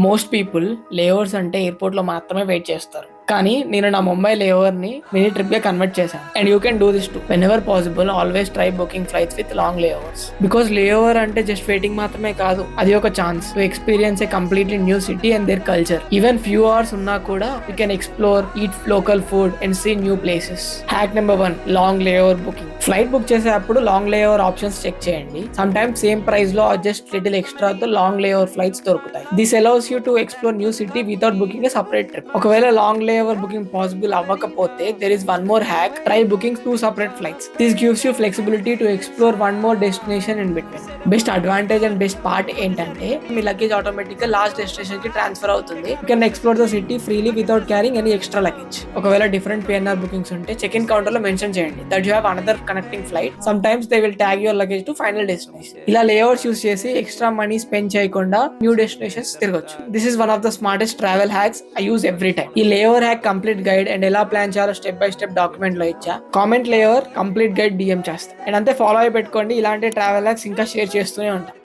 Most people లేఓవర్స్ అంటే airport లో మాత్రమే వెయిట్ చేస్తారు. కానీ నేను నా ముంబై లేఓవర్ ని మినీ ట్రిప్ గా కన్వర్ట్ చేశాను. And you can do this too whenever possible. Always try booking flights with long layovers. Because layover అంటే జస్ట్ వెయిటింగ్ మాత్రమే కాదు, అది ఒక chance to experience a completely new city and their culture. Even few hours ఉన్నా కూడా you can explore, eat local food and see new places. Hack number 1, long layover booking. Flight book చేసేటప్పుడు long layover options check చేయండి. Some times same price లో just little extra తో long layover flights దొరుకుతాయి. This allows you to explore new city without booking A separate trip. ఒకవేళ long layover booking possible అవ్వకపోతే there is one more hack. Try booking 2 separate flights. This gives you flexibility to explore one more destination in between. Best advantage and best part ఏంటంటే మీ luggage automatic గా last destination కి transfer అవుతుంది. You can explore the city freely without carrying any extra luggage. ఒకవేళ different PNR bookings ఉంటే check in counter లో mention చేయండి that you have another connecting flight. Sometimes they will tag your luggage to final destination. ఇలా layouts use చేసి extra money spend చేయకుండా new destinations తిరగొచ్చు. This is one of the smartest travel hacks I use every time. ఈ layover hack complete guide and ఎలా plan చేయాలో step by step document లో ఇచ్చా. Comment layover complete guide DM చేస్తా. And అంతే, follow అయి పెట్టుకోండి. ఇలాంటి ట్రావెల్ హ్యాక్స్ ఇంకా షేర్ చేస్తూనే ఉంటాం.